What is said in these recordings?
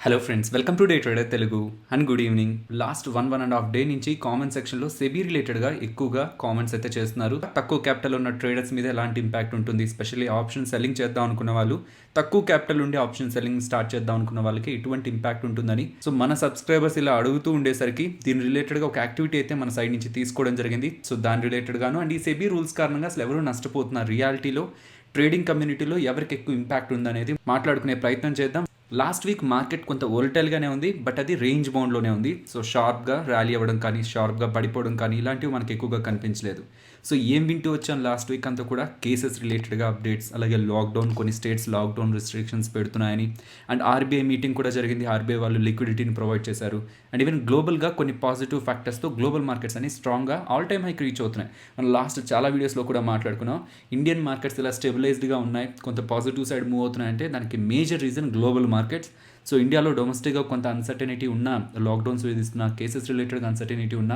Hello friends, welcome to day trader Telugu and good evening. Last one and half day నుంచి comment సెక్షన్లో SEBI రిలేటెడ్గా ఎక్కువగా comments అయితే చేస్తున్నారు. తక్కువ క్యాపిటల్ ఉన్న ట్రేడర్స్ మీద ఎలాంటి ఇంపాక్ట్ ఉంటుంది, స్పెషల్లీ ఆప్షన్ సెల్లింగ్ చేద్దాం అనుకున్న వాళ్ళు, తక్కువ క్యాపిటల్ ఉండి ఆప్షన్ సెల్లింగ్ స్టార్ట్ చేద్దాం అనుకున్న వాళ్ళకి ఎటువంటి ఇంపాక్ట్ ఉంటుందని సో మన సబ్స్క్రైబర్స్ ఇలా అడుగుతూ ఉండేసరికి దీని రిలేటెడ్గా ఒక యాక్టివిటీ అయితే మన సైడ్ నుంచి తీసుకోవడం జరిగింది. సో దాని రిలేటెడ్గాను అండ్ ఈ సెబీ రూల్స్ కారణంగా అసలు ఎవరు నష్టపోతున్నారు, రియాలిటీలో ట్రేడింగ్ కమ్యూనిటీలో ఎవరికి ఎక్కువ ఇంపాక్ట్ ఉందనేది మాట్లాడుకునే ప్రయత్నం చేద్దాం. లాస్ట్ వీక్ మార్కెట్ కొంత వోల్టైల్గానే ఉంది, బట్ అది రేంజ్ బౌండ్లోనే ఉంది. సో షార్ప్గా ర్యాలీ అవ్వడం కానీ షార్ప్గా పడిపోవడం కానీ ఇలాంటివి మనకి ఎక్కువగా కనిపించలేదు. సో ఏం వింటూ వచ్చాను లాస్ట్ వీక్ అంతా కూడా కేసెస్ రిలేటెడ్గా అప్డేట్స్, అలాగే లాక్డౌన్, కొన్ని స్టేట్స్ లాక్డౌన్ రిస్ట్రిక్షన్స్ పెడుతున్నాయని, అండ్ ఆర్బీఐ మీటింగ్ కూడా జరిగింది. ఆర్బీఐ వాళ్ళు లిక్విడిటీని ప్రొవైడ్ చేశారు. అండ్ ఈవెన్ గ్లోబల్గా కొన్ని పాజిటివ్ ఫ్యాక్టర్స్తో గ్లోబల్ మార్కెట్స్ అని స్ట్రాంగ్గా ఆల్ టైమ్ హైకి రీచ్ అవుతున్నాయి. మనం లాస్ట్ చాలా వీడియోస్లో కూడా మాట్లాడుకున్నాం. ఇండియన్ మార్కెట్స్ ఇలా స్టెబిలైజ్డ్గా ఉన్నాయి, కొంత పాజిటివ్ సైడ్ మూవ్ అవుతున్నాయంటే దానికి major reason global markets. So ఇండియాలో డొమెస్టిక్గా కొంత అన్సర్టనిటీ ఉన్న, లాక్డౌన్స్ విధిస్తున్న, కేసెస్ రిలేటెడ్గా అన్సర్టనిటీ ఉన్న,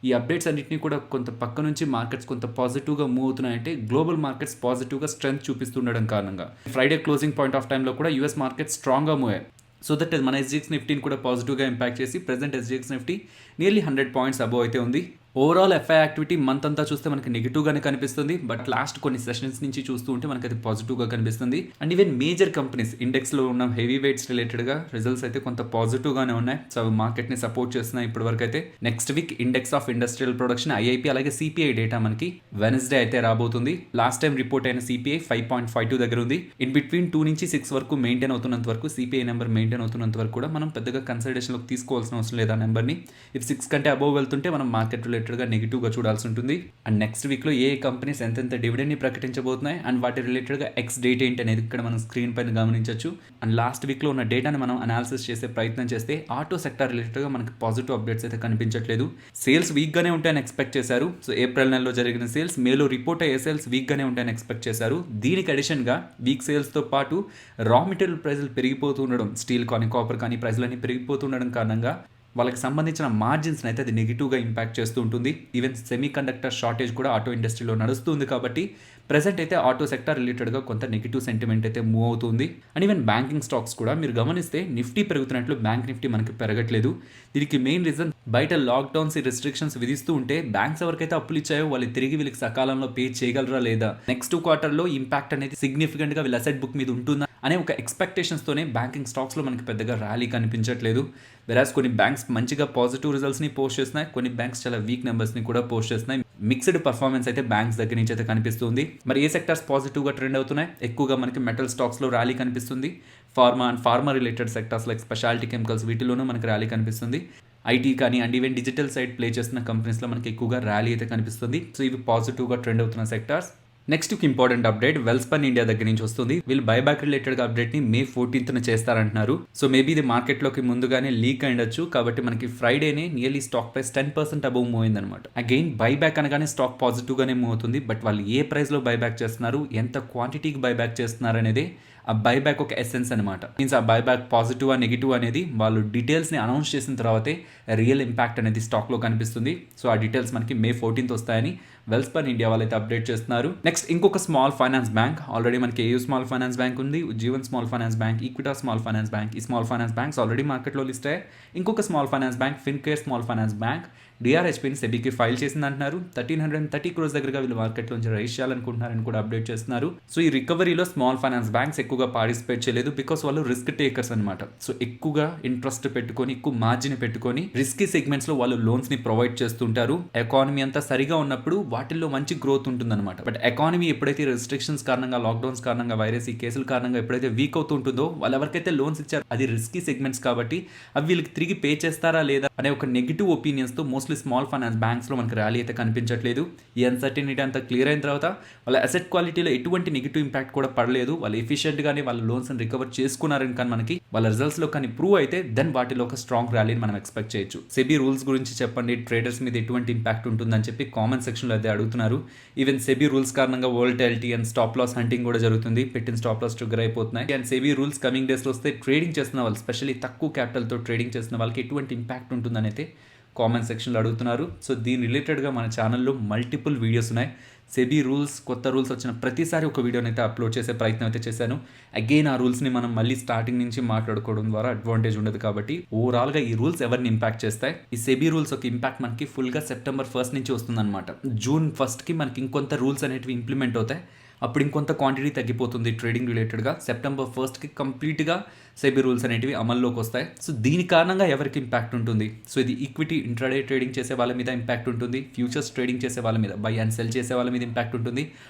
ఈ అప్డేట్స్ అన్నింటినీ కూడా కొంత పక్క నుంచి మార్కెట్స్ కొంత పాజిటివ్గా మూవ్ అవుతున్నాయంటే గ్లోబల్ మార్కెట్స్ పాజిటివ్గా స్ట్రెంత్ చూపిస్తుండడం కారణంగా ఫ్రైడే క్లోజింగ్ పాయింట్ ఆఫ్ టైంలో కూడా యూఎస్ మార్కెట్స్ స్ట్రాంగ్గా మూవ్ అయ్యాయి. సో దట్ మన ఎస్జిఎక్స్ నిఫ్టీని కూడా పాజిటివ్గా ఇంపాక్ట్ చేసి present SGX Nifty nearly 100 points above అయితే ఉంది. ఓవరాల్ ఎఫ్ఐ యాక్టివిటీ మంత్ అంతా చూస్తే మనకి నెగిటివ్గానే కనిపిస్తుంది, బట్ లాస్ట్ కొన్ని సెషన్స్ నుంచి చూస్తూ ఉంటే మనకి అది పాజిటివ్గా కనిపిస్తుంది. అండ్ ఈవెన్ మేజర్ కంపెనీస్ ఇండెక్స్లో ఉన్న హెవీ వెయిట్స్ రిలేటెడ్గా రిజల్ట్స్ అయితే కొంత పాజిటివ్గానే ఉన్నాయి. సో అవి మార్కెట్ని సపోర్ట్ చేస్తున్నాయి ఇప్పటి వరకు అయితే. Next week index of industrial production, IIP, అలాగే సిపిఐ డేటా మనకి వెనస్డే అయితే రాబోతుంది. లాస్ట్ టైం రిపోర్ట్ అయిన సిపిఐ 5.52 దగ్గర ఉంది. ఇన్ బిట్వీన్ 2 నుంచి 6 వరకు మెయింటైన్ అవుతున్నంత వరకు, సిపిఐ నెంబర్ మెయింటైన్ అవుతున్నంత వరకు కూడా మనం పెద్దగా కన్సిడరేషన్లోకి తీసుకోవాల్సిన అవసరం లేదు ఆ నెంబర్ని. ఇఫ్ 6 కంటే అబోవ్ వెళ్తుంటే మనం మార్కెట్ రిలేటెడ్గా నెగిటివ్గా చూడాల్సి ఉంటుంది. అండ్ నెక్స్ట్ వీక్లో ఏ కంపెనీస్ ఎంతెంత డివిడెండ్ని ప్రకటించబోతున్నాయి అండ్ వాటి రిలేటెడ్గా ఎక్స్ డేట్ ఏంటి అనేది ఇక్కడ మనం స్క్రీన్ పైన గమనించవచ్చు. అండ్ లాస్ట్ వీక్లో ఉన్న డేటాని మనం అనాలిసిస్ చేసే ప్రయత్నం చేస్తే ఆటో సెక్టర్ రిలేటెడ్గా మనకి పాజిటివ్ అప్డేట్స్ అయితే కనిపించట్లేదు. సేల్స్ వీక్గానే ఉంటాయని ఎక్స్పెక్ట్ చేశారు. సో ఏప్రిల్ నెలలో జరిగిన సేల్స్, మేలో రిపోర్ట్ అయ్యే సేల్స్ వీక్గానే ఉంటాయని ఎక్స్పెక్ట్ చేశారు. దీనికి అడిషన్గా వీక్ సేల్స్తో పాటు రా మెటీరియల్ ప్రైజులు పెరిగిపోతూ ఉండడం, స్టీల్ కానీ కాపర్ కానీ ప్రైజులన్నీ పెరిగిపోతుండడం కారణంగా వాళ్ళకి సంబంధించిన మార్జిన్స్ని అయితే అది నెగిటివ్గా ఇంపాక్ట్ చేస్తూ ఉంటుంది. ఈవెన్ సెమీ కండక్టర్ షార్టేజ్ కూడా ఆటో ఇండస్ట్రీలో నడుస్తుంది కాబట్టి ప్రెసెంట్ అయితే ఆటో సెక్టర్ రిలేటెడ్గా కొంత నెగిటివ్ సెంటిమెంట్ అయితే మూవ్ అవుతుంది. అండ్ ఈవెన్ బ్యాంకింగ్ స్టాక్స్ కూడా మీరు గమనిస్తే నిఫ్టీ పెరుగుతున్నట్లు బ్యాంక్ నిఫ్టీ మనకి పెరగట్లేదు. దీనికి మెయిన్ రీజన్ బయట లాక్డౌన్స్, రిస్ట్రిక్షన్స్ విధిస్తూ ఉంటే బ్యాంక్స్ ఎవరికైతే అప్పులు ఇచ్చాయో వాళ్ళు తిరిగి వీళ్ళకి సకాలంలో పే చేయగలరా లేదా, నెక్స్ట్ క్వార్టర్లో ఇంపాక్ట్ అనేది సిగ్నిఫికెంట్గా వీళ్ళ అసెట్ బుక్ మీద ఉంటుందా అనే ఒక ఎక్స్పెక్టేషన్స్తోనే బ్యాంకింగ్ స్టాక్స్లో మనకి పెద్దగా ర్యాలీ కనిపించట్లేదు. వెరాస్ కొన్ని బ్యాంక్స్ మంచిగా పాజిటివ్ రిజల్ట్స్ని పోస్ట్ చేస్తున్నాయి, కొన్ని బ్యాంక్స్ చాలా వీక్ నెంబర్స్ని కూడా పోస్ట్ చేస్తున్నాయి. మిక్స్డ్ పర్ఫార్మెన్స్ అయితే బ్యాంక్స్ దగ్గర నుంచి అయితే కనిపిస్తుంది. మరి ఏ సెక్టర్స్ పాజిటివ్గా ట్రెండ్ అవుతున్నాయి? ఎక్కువగా మనకి మెటల్ స్టాక్స్లో ర్యాలీ కనిపిస్తుంది. Pharma and pharma related sectors like speciality chemicals వీటిలోనూ మనకి ర్యాలీ కనిపిస్తుంది. ఐటీ కానీ and even digital side play చేస్తున్న కంపెనీస్లో మనకి ఎక్కువగా ర్యాలీ అయితే కనిపిస్తుంది. సో ఇవి పాజిటివ్గా ట్రెండ్ అవుతున్న sectors. Next important update Welspun India దగ్గర నుంచి వస్తుంది. వీళ్ళు బైబ్యాక్ రిలేటెడ్ అప్డేట్ని May 14th చేస్తారంటున్నారు. సో మేబీ ఇది మార్కెట్లోకి ముందుగానే లీక్ అయ్యొచ్చు. కాబట్టి మనకి ఫ్రైడేనే nearly stock price 10% above move అయింది అనమాట. అగైన్ బైబ్యాక్ అనగానే స్టాక్ పాజిటివ్గానే మూవ్ అవుతుంది, బట్ వాళ్ళు ఏ ప్రైస్లో బైబ్యాక్ చేస్తున్నారు, ఎంత క్వాంటిటీకి బైబ్యాక్ చేస్తున్నారు అనేది ఆ బైబ్యాక్ ఒక ఎసెన్స్ అనమాట. మీన్స్ ఆ బైబ్యాక్ పాజిటివ్ ఆ నెగిటివ్ అనేది వాళ్ళు డీటెయిల్స్ని అనౌన్స్ చేసిన తర్వాతే రియల్ ఇంపాక్ట్ అనేది స్టాక్లో కనిపిస్తుంది. సో ఆ డీటెయిల్స్ మనకి May 14th వస్తాయని వెల్స్పన్ ఇండియా వాళ్ళైతే అప్డేట్ చేస్తున్నారు. నెక్స్ట్ ఇంకొక స్మాల్ ఫైనాన్స్ బ్యాంక్, ఆల్రెడీ మనకి ఏయూ స్మాల్ ఫైనాన్స్ బ్యాంక్ ఉంది, Jeevan small finance bank, Equitas small finance bank. ఈ స్మాల్ ఫైనాన్స్ బ్యాంక్స్ ఆల్రెడీ మార్కెట్లో లిస్ట్ అయ్యాయి. ఇంకొక small finance bank Fincare small finance bank డిఆర్హెచ్పిని సెబీకి ఫైల్ చేసింది అంటున్నారు. 1330 crores దగ్గరగా వీళ్ళు మార్కెట్లోంచి రైజ్ చేయాలనుకుంటున్నారని కూడా అప్డేట్ చేస్తున్నారు. సో ఈ రికవరీలో స్మాల్ ఫైనాన్స్ బ్యాంక్స్ ఎక్కువగా పార్టిసిపేట్ చేయలేదు, బికాస్ వాళ్ళు రిస్క్ టేకర్స్ అనమాట. సో ఎక్కువగా ఇంట్రెస్ట్ పెట్టుకొని, ఎక్కువ మార్జిన్ పెట్టుకొని రిస్కీ సెగ్మెంట్స్లో వాళ్ళు లోన్స్ని ప్రొవైడ్ చేస్తుంటారు. ఎకానమీ అంతా సరిగా ఉన్నప్పుడు వాటిల్లో మంచి గ్రోత్ ఉంటుందన్నమాట. బట్ ఎకానమీ ఎప్పుడైతే రిస్ట్రిక్షన్స్ కారణంగా, లాక్డౌన్స్ కారణంగా, వైరస్ ఈ కేసుల కారణంగా ఎప్పుడైతే వీక్ అవుతుంటుందో, వాళ్ళు ఎవరికైతే లోన్స్ ఇచ్చారో అది రిస్కీ సెగ్మెంట్స్ కాబట్టి అవి వీళ్ళకి తిరిగి పే చేస్తారా లేదా అనే ఒక నెగిటివ్ ఒపీనియన్స్తో మోస్ట్లీ స్మాల్ ఫైనాన్స్ బ్యాంక్స్లో మనకి ర్యాలీ అయితే కనిపించట్లేదు. ఈ అన్సర్టనిటీ అంతా క్లియర్ అయిన తర్వాత వాళ్ళ అసెట్ క్వాలిటీలో ఎటువంటి నెగిటివ్ ఇంపాక్ట్ కూడా పడలేదు. వాళ్ళు ఎఫిషియెంట్గానే వాళ్ళ లోన్స్ని రికవర్ చేసుకున్నారని కానీ మనకి వాళ్ళ రిజల్ట్స్లో కానీ ప్రూవ్ అయితే దెన్ వాటిలో ఒక స్ట్రాంగ్ ర్యాలీని మనం ఎక్స్పెక్ట్ చేయొచ్చు. సెబీ రూల్స్ గురించి చెప్పండి, ట్రేడర్స్ మీద ఎటువంటి ఇంపాక్ట్ ఉంటుందని చెప్పి కామెంట్ సెక్షన్లో అయితే అడుగుతున్నారు. ఈవెన్ సెబీ రూల్స్ కారణంగా volatility and stop loss hunting కూడా జరుగుతుంది. పెట్టిన స్టాప్ లాస్ ట్రిగ్గర్ అయిపోతున్నాయి. అండ్ సెబీ రూల్స్ కమింగ్ డేస్లో వస్తే ట్రేడింగ్ చేస్తున్న వాళ్ళు, స్పెషల్లీ తక్కువ క్యాపిటల్తో ట్రేడింగ్ చేస్తున్న వాళ్ళకి ఎటువంటి ఇంపాక్ట్ ఉంటుందని అయితే కామెంట్ సెక్షన్లో అడుగుతున్నారు. సో దీని రిలేటెడ్గా మన ఛానల్లో మల్టిపుల్ వీడియోస్ ఉన్నాయి. సెబీ రూల్స్, కొత్త రూల్స్ వచ్చిన ప్రతిసారి ఒక వీడియోని అయితే అప్లోడ్ చేసే ప్రయత్నం అయితే చేశాను. అగైన్ ఆ రూల్స్ని మనం మళ్ళీ స్టార్టింగ్ నుంచి మాట్లాడుకోవడం ద్వారా అడ్వాంటేజ్ ఉండదు కాబట్టి ఓవరాల్గా ఈ రూల్స్ ఎవరిని ఇంపాక్ట్ చేస్తాయి? ఈ సెబీ రూల్స్ ఒక ఇంపాక్ట్ మనకి ఫుల్గా సెప్టెంబర్ 1 నుంచి వస్తుందన్నమాట. జూన్ 1కి మనకి ఇంకొంత రూల్స్ అనేవి ఇంప్లిమెంట్ అవుతాయి. అప్పుడు ఇంకొంత క్వాంటిటీ తగ్గిపోతుంది ట్రేడింగ్ రిలేటెడ్గా. సెప్టెంబర్ 1కి కంప్లీట్గా సెబీ రూల్స్ అనేటివి అమల్లోకి వస్తాయి. సో దీని కారణంగా ఎవరికి ఇంపాక్ట్ ఉంటుంది? సో ఇది ఈక్విటీ ఇంట్రాడే ట్రేడింగ్ చేసే వాళ్ళ మీద ఇంపాక్ట్ ఉంటుంది, ఫ్యూచర్స్ ట్రేడింగ్ చేసే వాళ్ళ మీద, బై అండ్ సెల్ చేసే వాళ్ళ మీద ఇంపాక్ట్ ఉంటుంది,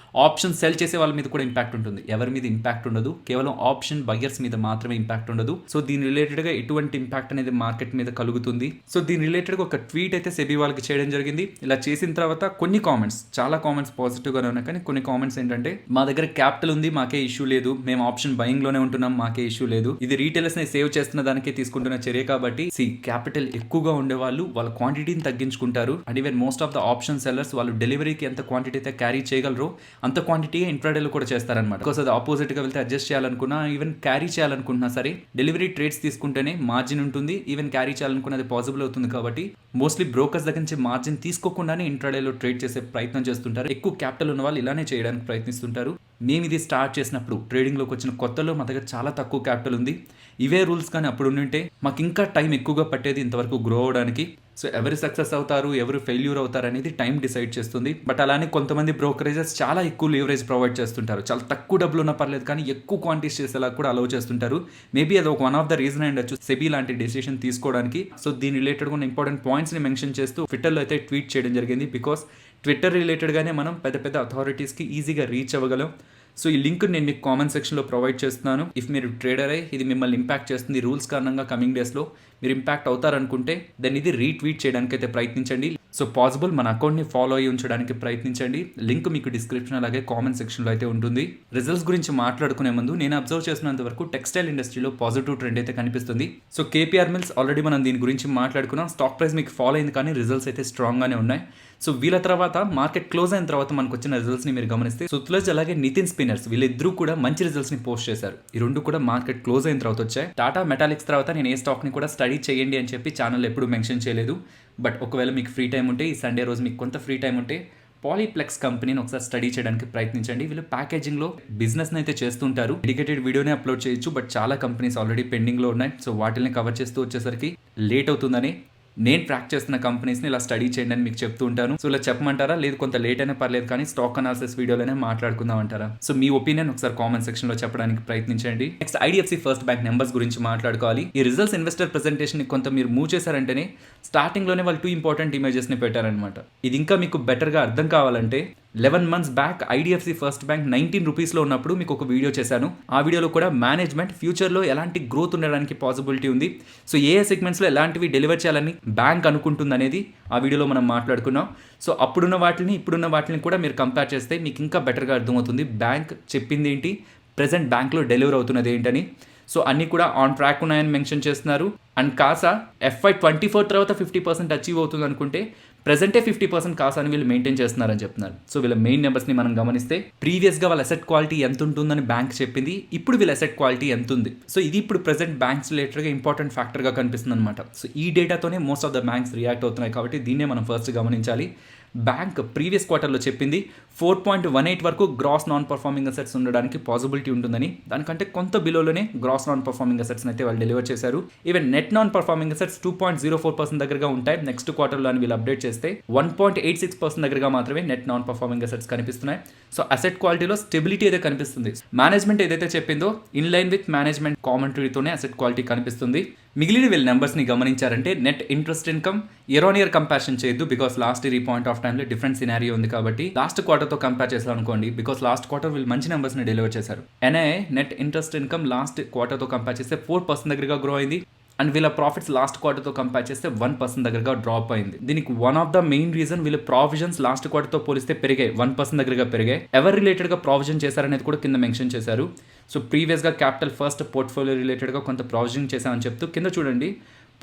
ఆప్షన్ సెల్ చేసే వాళ్ళ మీద కూడా ఇంపాక్ట్ ఉంటుంది. ఎవరి మీద ఇంపాక్ట్ ఉండదు, కేవలం ఆప్షన్ బయ్యర్స్ మీద మాత్రమే ఇంపాక్ట్ ఉండదు. సో దీని రిలేటెడ్గా ఎటువంటి ఇంపాక్ట్ అనేది మార్కెట్ మీద కలుగుతుంది? సో దీని రిలేటెడ్గా ఒక ట్వీట్ అయితే సెబీ వాళ్ళకి చేయడం జరిగింది. ఇలా చేసిన తర్వాత కొన్ని కామెంట్స్, చాలా కామెంట్స్ పాజిటివ్గానే ఉన్నాయి, కానీ కొన్ని కామెంట్స్ ఏంటంటే మా దగ్గర క్యాపిటల్ ఉంది, మాకే ఇష్యూ లేదు, మేము ఆప్షన్ బయింగ్లోనే ఉంటున్నాం, మాకే ఇష్యూ లేదు, ఇది రీటైలర్స్ ని సేవ్ చేస్తున్న దానికే తీసుకుంటున్న చర్య కాబట్టి క్యాపిటల్ ఎక్కువగా ఉండే వాళ్ళు వాళ్ళ క్వాంటిటీని తగ్గించుకుంటారు. And even most of the option sellers వాళ్ళు డెలివరీకి ఎంత క్వాంటిటీ అయితే క్యారీ చేయగలరో అంత క్వాంటిటీ ఇంట్రాడేలో కూడా చేస్తారనమాట. బికాస్ అది ఆపోజిట్ గా వెళ్తే అడ్జస్ట్ చేయాలనుకున్నా, ఈవెన్ క్యారీ చేయాలనుకున్నా సరే డెలివరీ ట్రేడ్స్ తీసుకుంటేనే మార్జిన్ ఉంటుంది. ఈవెన్ క్యారీ చేయాలనుకున్నది పాసిబుల్ అవుతుంది కాబట్టి మోస్ట్లీ బ్రోకర్స్ దగ్గర నుంచి మార్జిన్ తీసుకోకుండానే ఇంట్రాడేలో ట్రేడ్ చేసే ప్రయత్నం చేస్తుంటారు. ఎక్కువ క్యాపిటల్ ఉన్న వాళ్ళు ఇలానే చేయడానికి ప్రయత్నిస్తుంటారు. మేము ఇది స్టార్ట్ చేసినప్పుడు ట్రేడింగ్లోకి వచ్చిన కొత్తలో మా దగ్గర చాలా తక్కువ క్యాపిటల్ ఉంది, ఇవే రూల్స్ కానీ అప్పుడు ఉంటే మాకు ఇంకా టైం ఎక్కువగా పట్టేది ఇంతవరకు గ్రో అవడానికి. సో ఎవరు సక్సెస్ అవుతారు, ఎవరు ఫెయిల్యూర్ అవుతారు అనేది టైం డిసైడ్ చేస్తుంది. బట్ అలానే కొంతమంది బ్రోకరేజెస్ చాలా ఎక్కువ లీవరేజ్ ప్రొవైడ్ చేస్తుంటారు. చాలా తక్కువ డబ్బులు ఉన్నా పర్లేదు కానీ ఎక్కువ క్వాంటిటీస్ చేసేలా కూడా అలౌ చేస్తుంటారు. మేబీ అది ఒక వన్ ఆఫ్ ద రీజన్ అయ్యొచ్చు సెబీ లాంటి డెసిషన్ తీసుకోవడానికి. సో దీని రిలేటెడ్ ఉన్న ఇంపార్టెంట్ పాయింట్స్ని మెన్షన్ చేస్తూ ట్విట్టర్లో అయితే ట్వీట్ చేయడం జరిగింది. బికాస్ ట్విట్టర్ రిలేటెడ్గానే మనం పెద్ద పెద్ద అథారిటీస్కి ఈజీగా రీచ్ అవ్వగలం. సో ఈ లింక్ నేను మీకు కామెంట్ సెక్షన్లో ప్రొవైడ్ చేస్తున్నాను. ఇఫ్ మీరు ట్రేడర్ అయ్యి ఇది మిమ్మల్ని ఇంపాక్ట్ చేస్తుంది రూల్స్ కారణంగా కమింగ్ డేస్లో మీరు ఇంపాక్ట్ అవుతారనుకుంటే దాన్ని ఇది రీట్వీట్ చేయడానికి అయితే ప్రయత్నించండి. సో పాసిబుల్ మన అకౌంట్ని ఫాలో అయ్యి ఉంచడానికి ప్రయత్నించండి. లింక్ మీకు డిస్క్రిప్షన్ అలాగే కామెంట్ సెక్షన్లో అయితే ఉంటుంది. రిజల్ట్స్ గురించి మాట్లాడుకునే ముందు నేను అబ్జర్వ్ చేసినంత వరకు టెక్స్టైల్ ఇండస్ట్రీలో పాజిటివ్ ట్రెండ్ అయితే కనిపిస్తుంది. సో కేపీఆర్ మిల్స్ ఆల్రెడీ మనం దీని గురించి మాట్లాడుకున్నాం. స్టాక్ ప్రైస్ మీకు ఫాలో అయింది కానీ రిజల్ట్స్ అయితే స్ట్రాంగ్గానే ఉన్నాయి. సో వీళ్ళ తర్వాత మార్కెట్ క్లోజ్ అయిన తర్వాత మనకు వచ్చిన రిజల్ట్స్ని మీరు గమనిస్తే సుత్లజ్ అలాగే నితిన్ స్పిన్నర్స్ వీళ్ళిద్దరూ కూడా మంచి రిజల్ట్స్ని పోస్ట్ చేశారు. ఈ రెండు కూడా మార్కెట్ క్లోజ్ అయిన తర్వాత వచ్చాయి. టాటా మెటాలిక్స్ తర్వాత నేను ఏ స్టాక్ని కూడా స్టడీ చేయండి అని చెప్పి ఛానల్ ఎప్పుడు మెన్షన్ చేయలేదు. బట్ ఒకవేళ మీకు ఫ్రీ టైం ఉంటే ఈ సండే రోజు మీకు కొంత ఫ్రీ టైం ఉంటే పాలీప్లెక్స్ కంపెనీని ఒకసారి స్టడీ చేయడానికి ప్రయత్నించండి. వీళ్ళు ప్యాకేజింగ్లో బిజినెస్ని అయితే చేస్తుంటారు. డెడికేటెడ్ వీడియోనే అప్లోడ్ చేయొచ్చు, బట్ చాలా కంపెనీస్ ఆల్రెడీ పెండింగ్లో ఉన్నాయి. సో వాటిని కవర్ చేస్తూ వచ్చేసరికి లేట్ అవుతుందని నేను ట్రాక్ చేస్తున్న కంపెనీస్ని ఇలా స్టడీ చేయండి అని మీకు చెప్తూ ఉంటాను. సో ఇలా చెప్పమంటారా, లేదు కొంత లేట్ అయినా పర్లేదు కానీ స్టాక్ అనాలిసిస్ వీడియోలోనే మాట్లాడుకుందాం అంటారా? సో మీ ఒపీనియన్ ఒకసారి కామెంట్ సెక్షన్లో చెప్పడానికి ప్రయత్నించండి. Next IDFC first bank numbers గురించి మాట్లాడుకోవాలి. ఈ రిజల్ట్స్ ఇన్వెస్టర్ ప్రెజెంటేషన్ కొంత మీరు మూవ్ చేశారంటేనే స్టార్టింగ్లోనే వాళ్ళు 2 ఇంపార్టెంట్ ఇమేజెస్ని పెట్టారనమాట. ఇది ఇంకా మీకు బెటర్గా అర్థం కావాలంటే 11 months back IDFC first bank 19 రూపీస్లో ఉన్నప్పుడు మీకు ఒక వీడియో చేశాను. ఆ వీడియోలో కూడా మేనేజ్మెంట్ ఫ్యూచర్లో ఎలాంటి గ్రోత్ ఉండడానికి పాసిబిలిటీ ఉంది, సో ఏ సెగ్మెంట్స్లో ఎలాంటివి డెలివర్ చేయాలని బ్యాంక్ అనుకుంటుంది అనేది ఆ వీడియోలో మనం మాట్లాడుకున్నాం. సో అప్పుడున్న వాటిని ఇప్పుడున్న వాటిని కూడా మీరు కంపేర్ చేస్తే మీకు ఇంకా బెటర్గా అర్థమవుతుంది బ్యాంక్ చెప్పింది ఏంటి, ప్రెసెంట్ బ్యాంక్లో డెలివర్ అవుతున్నది ఏంటని. సో అన్నీ కూడా ఆన్ ట్రాక్ ఉన్నాయని మెన్షన్ చేస్తున్నారు. అండ్ కాసా FY24 తర్వాత 50% అచీవ్ అవుతుంది అనుకుంటే ప్రెజెంటే 50% కాసా అని వీళ్ళు మెయింటైన్ చేస్తున్నారని చెప్తున్నారు. సో వీళ్ళ మెయిన్ నెంబర్స్ని మనం గమనిస్తే ప్రీవియస్గా వాళ్ళ అసెట్ క్వాలిటీ ఎంత ఉంటుందని బ్యాంక్ చెప్పింది, ఇప్పుడు వీళ్ళ అసెట్ క్వాలిటీ ఎంత ఉంది. సో ఇది ఇప్పుడు ప్రెజెంట్ బ్యాంక్స్ రిలేటెడ్గా ఇంపార్టెంట్ ఫ్యాక్టర్గా కనిపిస్తుంది అనమాట. సో ఈ డేటాతోనే most of the banks react అవుతున్నాయి కాబట్టి దీన్నే మనం ఫస్ట్ గమనించాలి. బ్యాంక్ ప్రీవియస్ క్వార్టర్లో చెప్పింది 4.18 వరకు గ్రాస్ నాన్ పర్ఫార్మింగ్ అసెట్స్ ఉండడానికి పాసిబిలిటీ ఉంటుందని. దానికంటే కొంత బిలోలోనే గ్రాస్ నాన్ పర్ఫార్మింగ్ అసెట్స్ అయితే వాళ్ళు డెలివర్ చేశారు. Even net non performing assets 2.04% దగ్గరగా ఉంటాయి నెక్స్ట్ క్వార్టర్లో అని వీళ్ళు అప్డేట్ చేస్తే 1.86% దగ్గరగా మాత్రమే నెట్ నాన్ పర్ఫార్మింగ్ అసెట్స్ కనిపిస్తున్నాయి. సో అసెట్ క్వాలిటీలో స్టెబిలిటీ అయితే కనిపిస్తుంది. మేనేజ్మెంట్ ఏదైతే చెప్పిందో ఇన్ లైన్ విత్ మేనేజ్మెంట్ కామెంటరీతోనే అసెట్ క్వాలిటీ కనిపిస్తుంది. మిగిలిన వీళ్ళ నెంబర్స్ని గమనించారంటే net interest income year on year comparison చేయొద్దు, బికాస్ లాస్ట్ ఇయర్ ఈ పాయింట్ ఆఫ్ టైంలో డిఫరెంట్ సినారియో ఉంది కాబట్టి లాస్ట్ క్వార్టర్తో కంపేర్ చేసామనుకోండి, బికాస్ లాస్ట్ క్వార్టర్ వీళ్ళు మంచి నెంబర్స్ని డెలివర్ చేశారు. NI net interest income last క్వార్టర్తో కంపేర్ చేస్తే 4% దగ్గరగా గ్రో అయింది. అండ్ వీళ్ళ ప్రాఫిట్స్ లాస్ట్ క్వార్టర్తో కంపేర్ చేస్తే 1% దగ్గరగా డ్రాప్ అయింది. దీనికి one of the main reason వీళ్ళ ప్రావిజన్స్ లాస్ట్ క్వార్టర్తో పోలిస్తే పెరిగాయి, 1% దగ్గరగా పెరిగాయి. ఎవరు రిలేటెడ్గా ప్రావిజన్ చేశారనేది కూడా కింద మెన్షన్ చేశారు. సో ప్రీవియస్గా క్యాపిటల్ ఫస్ట్ పోర్ట్ఫోలియో రిలేటెడ్గా కొంత ప్రావిజనింగ్ చేశామని చెప్తూ కింద చూడండి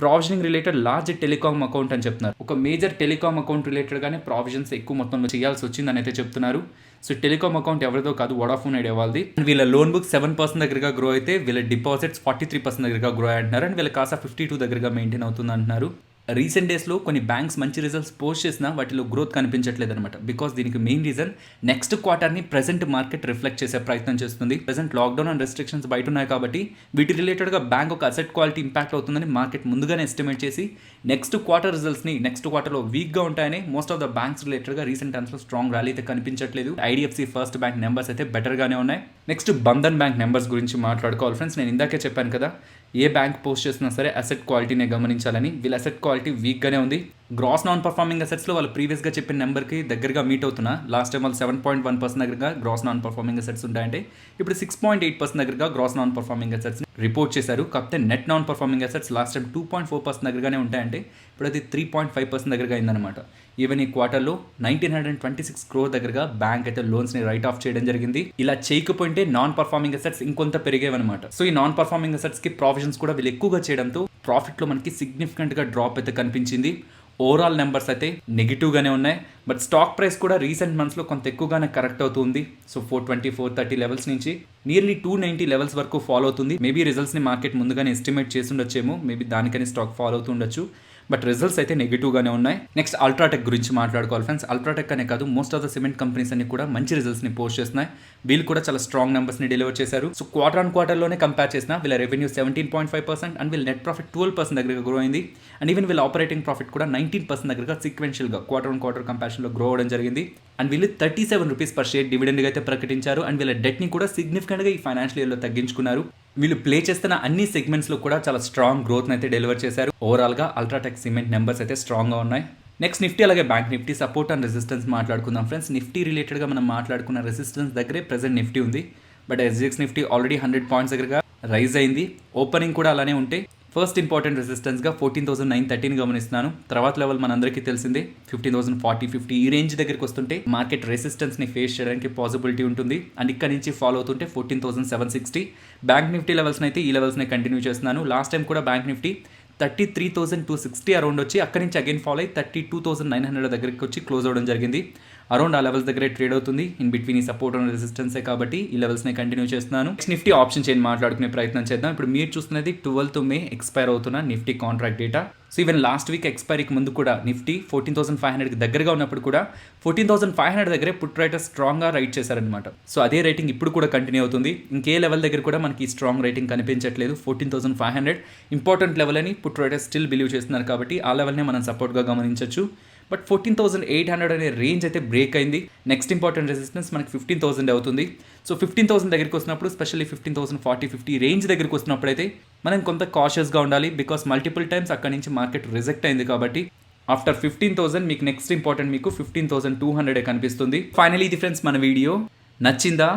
provisioning related large telecom account అని చెప్తున్నారు. ఒక మేజర్ టెలికామ్ అకౌంట్ రిలేటెడ్గానే ప్రావిజన్స్ ఎక్కువ మొత్తంలో చేయాల్సి వచ్చిందని అయితే చెప్తున్నారు. సో టెలికామ్ అకౌంట్ ఎవరిదో కాదు, వోడాఫోన్ ఐడియా వాళ్ళది. వీళ్ళ లోన్ బుక్ 7% దగ్గరగా గ్రో అయితే వీళ్ళ డిపాజిట్స్ 43% దగ్గరగా గ్రో అంటున్నారు. అండ్ వీళ్ళ కాసా 52 దగ్గరగా మెయింటైన్ అవుతుంది అంటున్నారు. రీసెంట్ డేస్లో కొన్ని బ్యాంక్స్ మంచి రిజల్ట్స్ పోస్ట్ చేసినా వాటిలో గ్రోత్ కనిపించట్లేదు అనమాట. బికాస్ దీనికి మెయిన్ రీజన్ నెక్స్ట్ క్వార్టర్ని ప్రెసెంట్ మార్కెట్ రిఫ్లెక్ట్ చేసే ప్రయత్నం చేస్తుంది. ప్రెసెంట్ లాక్డౌన్ అండ్ రెస్ట్రిక్షన్స్ బయట ఉన్నాయి కాబట్టి వీటి రిలేటెడ్గా బ్యాంక్ ఒక అసెట్ క్వాలిటీ ఇంపాక్ట్ అవుతుందని మార్కెట్ ముందుగానే ఎస్టిమేట్ చేసి నెక్స్ట్ క్వార్టర్ రిజల్ట్స్ని నెక్స్ట్ క్వార్టర్లో వీక్గా ఉంటాయని మోస్ట్ ఆఫ్ ద బ్యాంక్స్ రిలేటెడ్గా రీసెంట్ టైమ్స్లో స్ట్రాంగ్ ర్యాలీ అయితే కనిపించట్లేదు. ఐడిఎఫ్సి ఫస్ట్ బ్యాంక్ నెంబర్స్ అయితే బెటర్గానే ఉన్నాయి. నెక్స్ట్ బంధన్ బ్యాంక్ నెంబర్స్ గురించి మాట్లాడుకోవాలి ఫ్రెండ్స్. నేను ఇందాకే చెప్పాను కదా, ఏ బ్యాంక్ పోస్ట్ చేసినా సరే అసెట్ క్వాలిటీనే గమనించాలని. వీళ్ళ అసెట్ క్వాలిటీ వీక్గానే ఉంది. గ్రాస్ నాన్ పర్ఫార్మింగ్ అసెట్స్లో వాళ్ళు ప్రీవియస్గా చెప్పిన నెంబర్కి దగ్గరగా మీట్ అవుతున్నా. లాస్ట్ టైం వాళ్ళు 7.1% దగ్గరగా గ్రాస్ నాన్ పర్ఫార్మింగ్ అసెట్స్ ఉంటాయంటే ఇప్పుడు 6.8% దగ్గరగా gross non performing assets report చేశారు. కాకపోతే net non performing assets last time 2.4% దగ్గరగానే ఉంటాయంటే ఇప్పుడు అది 3.5% దగ్గరగా అయిందనమాట. ఈవెన్ ఈ క్వార్టర్లో 1926 crore దగ్గరగా బ్యాంక్ అయితే లోన్స్ని రైట్ ఆఫ్ చేయడం జరిగింది. ఇలా చేయకపోతే నాన్ పర్ఫార్మింగ్ అసెట్స్ ఇంకొంత పెరిగేవన్నమాట. సో ఈ నాన్ పర్ఫార్మింగ్ అసెట్స్కి ప్రావిజన్స్ కూడా వీళ్ళు ఎక్కువగా చేయడంతో ప్రాఫిట్లో మనకి సిగ్నిఫికెంట్గా డ్రాప్ అయితే కనిపించింది. ఓవరాల్ నెంబర్స్ అయితే నెగిటివ్గానే ఉన్నాయి. బట్ స్టాక్ ప్రైస్ కూడా రీసెంట్ మంత్స్లో కొంత ఎక్కువగానే కరెక్ట్ అవుతుంది. సో 420, 430 లెవెల్స్ నుంచి నియర్లీ 290 లెవెల్స్ వరకు ఫాలో అవుతుంది. మేబీ రిజల్ట్స్ని మార్కెట్ ముందుగానే ఎస్టిమేట్ చేసి ఉండొచ్చేమో, మేబీ దానికని స్టాక్ ఫాలో అవుతుండొచ్చు. బట్ రిజల్ట్స్ అయితే నెగిటివ్గానే ఉన్నాయి. నెక్స్ట్ అల్ట్రాటెక్ గురించి మాట్లాడుకోవాలి ఫ్రెండ్స్. అల్ట్రాటెక్ అనే కాదు, most of the cement companies అన్ని కూడా మంచి రిజల్ట్స్ని పోస్ట్ చేస్తున్నాయి. వీళ్ళు కూడా చాలా స్ట్రాంగ్ నెంబర్స్ని డెలివర్ చేశారు. సో క్వార్టర్ ఆన్ క్వార్టర్లోనే కంపేర్ చేసిన వీళ్ళ రెవెన్యూ 17.5% అండ్ వీళ్ళ నెట్ ప్రాఫిట్ 12% దగ్గరగా గ్రో అయింది. అండ్ ఈవెన్ వీళ్ళ ఆపరేటింగ్ ప్రాఫిట్ కూడా 19% దగ్గరగా సీక్వెన్షియల్గా క్వార్టర్ ఆన్ క్వార్టర్ కంపారిజన్లో గ్రో అవడం జరిగింది. అండ్ వీళ్ళు 37 రూపీస్ పర్ షేర్ డివిడెండ్గా అయితే ప్రకటించారు. అండ్ వీళ్ళ డెట్ని కూడా సిగ్నిఫికెంట్గా ఈ ఫైనాన్షియల్ ఇయర్లో తగ్గించుకున్నారు. వీళ్ళు ప్లే చేస్తున్న అన్ని సెగ్మెంట్స్లో కూడా చాలా స్ట్రాంగ్ గ్రోత్ అయితే డెలివర్ చేశారు. ఓవరాల్గా అల్ట్రాటెక్ సిమెంట్ నెంబర్స్ అయితే స్ట్రాంగ్గా ఉన్నాయి. నెక్స్ట్ నిఫ్టీ అలాగే bank Nifty support and resistance మాట్లాడుకుందాం ఫ్రెండ్స్. నిఫ్టీ రిలేటెడ్గా మనం మాట్లాడుకున్న రెసిస్టెన్స్ దగ్గరే ప్రెసెంట్ నిఫ్టీ ఉంది. But SGX Nifty already 100 points దగ్గరగా రైజ్ అయింది. ఓపెనింగ్ కూడా అలానే ఉంటే ఫస్ట్ ఇంపార్టెంట్ రెసిస్టెన్స్గా 14,913 గమనిస్తున్నాను. తర్వాత లెవెల్ మనందరికీ తెలిసిందే 15,040, 50 ఈ రేంజ్ దగ్గరికి వస్తుంటే మార్కెట్ రెసిస్టెన్స్ని ఫేస్ చేయడానికి పాసిబిలిటీ ఉంటుంది. అండ్ ఇక్కడ నుంచి ఫాలో అవుతుంటే 14,760. బ్యాంక్ నిఫ్టీ లెవెల్స్ని అయితే ఈ లెవెల్స్ని కంటిన్యూ చేస్తున్నాను. లాస్ట్ టైం కూడా బ్యాంక్ నిఫ్టీ 33,260 అరౌండ్ వచ్చి అక్కడి నుంచి అగైన్ ఫాలో అయ్యి 32,900 దగ్గరికి వచ్చి క్లోజ్ అవ్వడం జరిగింది. అరౌండ్ ఆ లెవెల్స్ దగ్గరే ట్రేడ్ అవుతుంది. ఇన్ బిట్వీన్ ఈ సపోర్ట్ అండ్ రెసిస్టెన్సే కాబట్టి ఈ లెవెల్స్ని కంటిన్యూ చేస్తున్నాను. నెక్స్ట్ నిఫ్టీ ఆప్షన్ చైన్ మాట్లాడుకునే ప్రయత్నం చేద్దాం. ఇప్పుడు మీరు చూస్తున్నది 12th May ఎక్స్పైర్ అవుతున్న Nifty contract data. So even last week ఎక్స్పైరీకి ముందు కూడా నిఫ్టీ 14,500కి దగ్గరగా ఉన్నప్పుడు కూడా 14,500 దగ్గరే పుట్ రైటర్స్ స్ట్రాంగ్గా రైట్ చేశారనమాట. సో అదే రేటింగ్ ఇప్పుడు కూడా కంటిన్యూ అవుతుంది. ఇంకే లెవెల్ దగ్గర కూడా మనకి స్ట్రాంగ్ రేటింగ్ కనిపించట్లేదు. 14,500 ఇంపార్టెంట్ లెవెల్ అని పుట్ రైటర్స్ స్టిల్ బిలీవ్ చేస్తున్నారు కాబట్టి ఆ లెవెల్నే మనం సపోర్ట్గా గమనించవచ్చు. బట్ 14,800 అనే రేంజ్ అయితే బ్రేక్ అయింది. నెక్స్ట్ ఇంపార్టెంట్ రెసిస్టెన్స్ మనకి 15,000 అవుతుంది. సో 15,000 దగ్గరికి వస్తున్నప్పుడు స్పెషల్లీ 15,040, 50 రేంజ్ దగ్గరికి వస్తున్నప్పుడు అయితే మనం కొంత కాషియస్గా ఉండాలి. బికాస్ మల్టిపుల్ టైమ్స్ అక్కడి నుంచి మార్కెట్ రిజెక్ట్ అయింది కాబట్టి ఆఫ్టర్ 15,000 మీకు నెక్స్ట్ ఇంపార్టెంట్ మీకు 15,200 కనిపిస్తుంది. ఫైనలీ ఇది ఫ్రెండ్స్ మన వీడియో నచ్చిందా?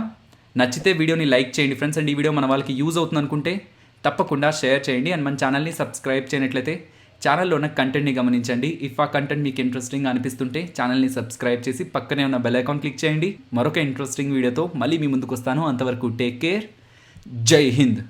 నచ్చితే వీడియోని లైక్ చేయండి ఫ్రెండ్స్. అండ్ ఈ వీడియో మన వాళ్ళకి యూజ్ అవుతుంది అనుకుంటే తప్పకుండా షేర్ చేయండి. అండ్ మన ఛానల్ని సబ్స్క్రైబ్ చేయనట్లయితే ఛానల్లో ఉన్న కంటెంట్ని గమనించండి. ఇఫ్ ఆ కంటెంట్ మీకు ఇంట్రెస్టింగ్ అనిపిస్తుంటే ఛానల్ని సబ్స్క్రైబ్ చేసి పక్కనే ఉన్న బెల్ ఐకాన్ క్లిక్ చేయండి. మరొక ఇంట్రెస్టింగ్ వీడియోతో మళ్ళీ మీ ముందుకు వస్తాను. అంతవరకు టేక్ కేర్. జై హింద్.